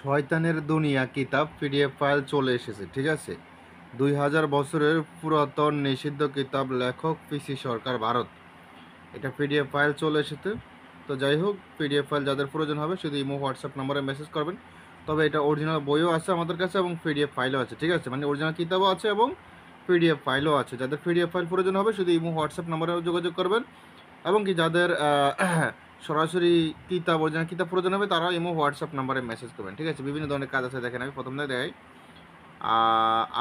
শয়তানের দুনিয়া কিতাব পিডিএফ ফাইল চলে এসেছে, ঠিক আছে। 2000 বছরের পুরাতন নিষিদ্ধ কিতাব, লেখক পিসি সরকার, ভারত। এটা পিডিএফ ফাইল চলে এসেছে। তো যাই হোক, পিডিএফ ফাইল যাদের প্রয়োজন হবে শুধু ইমো হোয়াটসঅ্যাপ নম্বরে মেসেজ করবেন। তবে এটা অরিজিনাল বইও আছে আমাদের কাছে এবং পিডিএফ ফাইলও আছে, ঠিক আছে। মানে অরিজিনাল কিতাবও আছে এবং পিডিএফ ফাইলও আছে। যাদের পিডিএফ ফাইল প্রয়োজন হবে শুধু ইমো হোয়াটসঅ্যাপ নম্বরেও যোগাযোগ করবেন। এবং কি যাদের সরাসরি কিতাব অরিজিনাল কিতাব প্রয়োজন হবে তারা ইমো হোয়াটসঅ্যাপ নাম্বারে মেসেজ করবেন, ঠিক আছে। বিভিন্ন ধরনের কাজ আছে, দেখেন আমি প্রথমে দেয়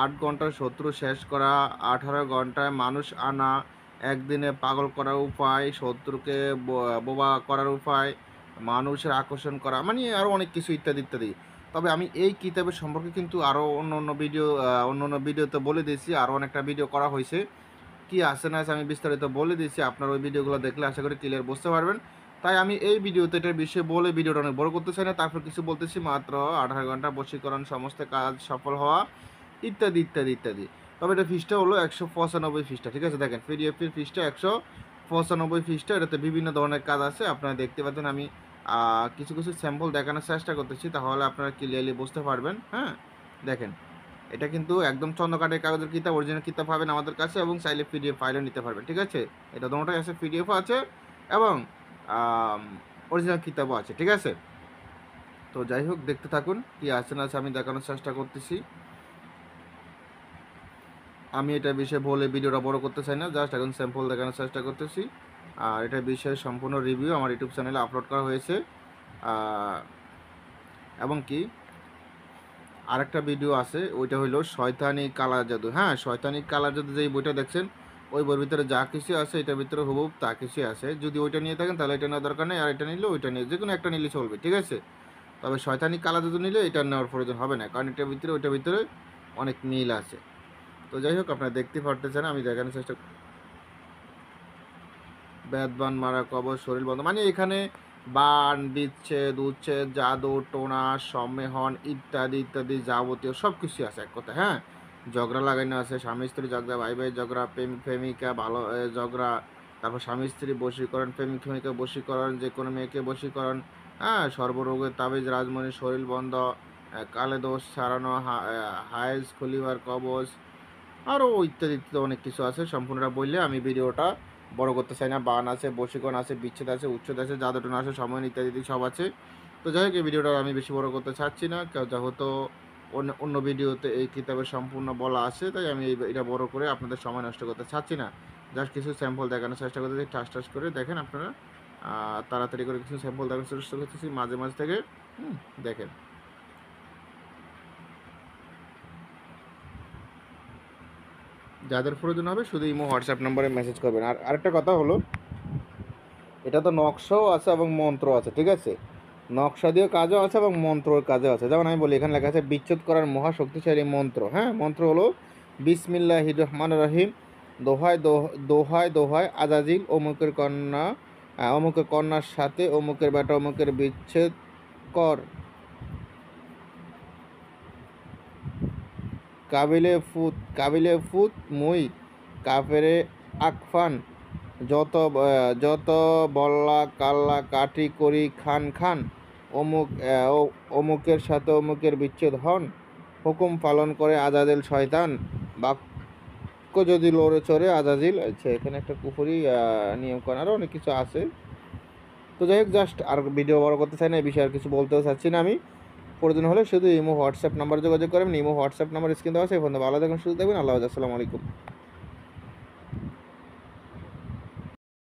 8 ঘন্টার শত্রু শেষ করা, 18 ঘন্টায় মানুষ আনা, একদিনে পাগল করার উপায়, শত্রুকে বোবা করার উপায়, মানুষের আকর্ষণ করা, মানে আরও অনেক কিছু ইত্যাদি ইত্যাদি। তবে আমি এই কিতাবের সম্পর্কে কিন্তু আরও অন্য অন্য ভিডিওতে বলে দিয়েছি, আরও অনেকটা ভিডিও করা হয়েছে। কি আছে না আছে আমি বিস্তারিত বলে দিয়েছি, আপনার ওই ভিডিওগুলো দেখলে আশা করি ক্লিয়ার বুঝতে পারবেন। তাই আমি এই ভিডিওতে এটার বিষয়ে বলে ভিডিওটা অনেক বড় করতে চাই না। তারপর কিছু বলতেছি, মাত্র 18 ঘন্টা বশীকরণ, সমস্ত কাজ সফল হওয়া, ইত্যাদি ইত্যাদি ইত্যাদি। তবে এটা ফিসটা হলো 195 ফিসটা, ঠিক আছে। দেখেন পিডিএফের ফিসটা 195 ফিসটা। এটাতে বিভিন্ন ধরনের কাজ আছে, আপনারা দেখতে পাচ্ছেন। আমি কিছু কিছু স্যাম্পল দেখানোর চেষ্টা করতেছি, তাহলে আপনারা ক্লিয়ারলি বুঝতে পারবেন। হ্যাঁ, দেখেন এটা কিন্তু একদম চন্দ্রকাঠের কাগজের কিতাব, অরিজিনাল কিতাব পাবেন আমাদের কাছে, এবং চাইলে পিডিএফ ফাইলও নিতে পারবেন, ঠিক আছে। এটা দুটোটাই আছে, পিডিএফও আছে এবং অরিজিনাল কিতাবও আছে, ঠিক আছে। তো যাই হোক, দেখতে থাকুন কি আছে না আছে আমি দেখানোর চেষ্টা করতেছি। আমি এটা বিষয়ে বলে ভিডিওটা বড় করতে চাই না, জাস্ট এখন স্যাম্পল দেখানোর চেষ্টা করতেছি। আর এটা বিষয়ে সম্পূর্ণ রিভিউ আমার ইউটিউব চ্যানেলে আপলোড করা হয়েছে। এবং কি আরেকটা ভিডিও আছে, ওইটা হলো শয়তানি কালা জাদু। হ্যাঁ, শয়তানি কালা জাদু যেই বইটা দেখছেন, ওই বইয়ের ভিতরে যা কিছু আছে এটার ভিতরে হুবহুব তা কিছু আছে। যদি ওইটা নিয়ে থাকেন তাহলে এটা নেওয়ার দরকার নেই, আর এটা নিলে ওইটা নিয়ে যে কোনো একটা নিলে চলবে, ঠিক আছে। তবে শয়তানি কালা জাদু নিলে এটা নেওয়ার প্রয়োজন হবে না, কারণ এটার ভিতরে ওইটার ভিতরে অনেক মিল আছে। তো যাই হোক, আপনারা দেখতে পারতেছেন, আমি দেখানোর চেষ্টা। বেদবান মারা, কবর, শরীর বন্ধ, মানে এখানে বান, বিচ্ছেদ, উচ্ছেদ, জাদু, টোনা, সম্মেহন, ইত্যাদি ইত্যাদি যাবতীয় সব কিছুই আছে এক কথা। হ্যাঁ, ঝগড়া লাগানো আছে, স্বামী স্ত্রী ঝগড়া, ভাই ভাই ঝগড়া, প্রেমিক প্রেমিকা ভালো ঝগড়া, তারপর স্বামী স্ত্রী বশীকরণ, প্রেমিক প্রেমিকা বশীকরণ, যে কোনো মেয়েকে বশীকরণ, হ্যাঁ, সর্বরোগের তাবিজ, রাজমণি, শরীর বন্ধ, কালে দোষ ছাড়ানো, হায়েজ খুলিবার কবচ, আরও ইত্যাদি ইত্যাদি অনেক কিছু আছে। সম্পূর্ণটা বললে আমি ভিডিওটা বড় করতে চাই না। বান আছে, বশীকরণ আছে, বিচ্ছেদ আছে, উচ্ছেদ আছে, জাদুটনা আছে, সময় ইত্যাদি ইত্যাদি সব আছে। তো যাই হোক, এই ভিডিওটা আমি বেশি বড় করতে চাচ্ছি না, যেহেতু অন্য অন্য ভিডিওতে এই কিতাবের সম্পূর্ণ বলা আছে, তাই আমি এটা বড় করে আপনাদের সময় নষ্ট করতে চাচ্ছি না। জাস্ট কিছু স্যাম্পল দেখানোর চেষ্টা করতেছি, ঠাস ঠাস করে দেখেন আপনারা। তাড়াতাড়ি করে কিছু স্যাম্পল দেখানোর চেষ্টা করতেছি মাঝে মাঝে থেকে। দেখেন যাদের প্রয়োজন হবে শুধু ইমো হোয়াটসঅ্যাপ নম্বরে মেসেজ করবেন। আর আরেকটা কথা হলো, এটা তো নকশাও আছে এবং মন্ত্র আছে, ঠিক আছে। নকশা দিয়ে কাজও আছে এবং মন্ত্রর কাজও আছে। যেমন আমি বলি, এখানে লেখা আছে বিচ্ছেদ করার মহা শক্তিশালী মন্ত্র। হ্যাঁ, মন্ত্র হলো বিসমিল্লাহির রহমানির রহিম, দোহাই দোহাই দোহাই আজাজিল, অমুকের কন্যার সাথে অমুকের বেটা অমুকের বিচ্ছেদ কর। কাবিলে ফুত মুই কাফেরে আকফান, যত যত বল্লা কাল্লা কাঠি করি খান খান, অমুক অমুকের সাথে অমুকের বিচ্ছেদ হন, হুকুম পালন করে আজাদিল শয়তান, বাক্য যদি লড়ে চড়ে আজাজিল। আচ্ছা, এখানে একটা কুফুরি নিয়ম করেন, আরও অনেক কিছু আছে। তো যাই হোক, জাস্ট আর ভিডিও বড় করতে চাই না, এই বিষয়ে আর কিছু বলতেও চাচ্ছি না আমি। প্রয়োজন হলে শুধু ইমো হোয়াটসঅ্যাপ নাম্বার যোগাযোগ করবেন। ইমো হোয়াটসঅ্যাপ নাম্বার স্ক্রিন দেওয়া আছে। ফোন ভালো থাকুন, সুস্থ থাকবেন। আল্লাহ হাফেজ, আসসালামু আলাইকুম।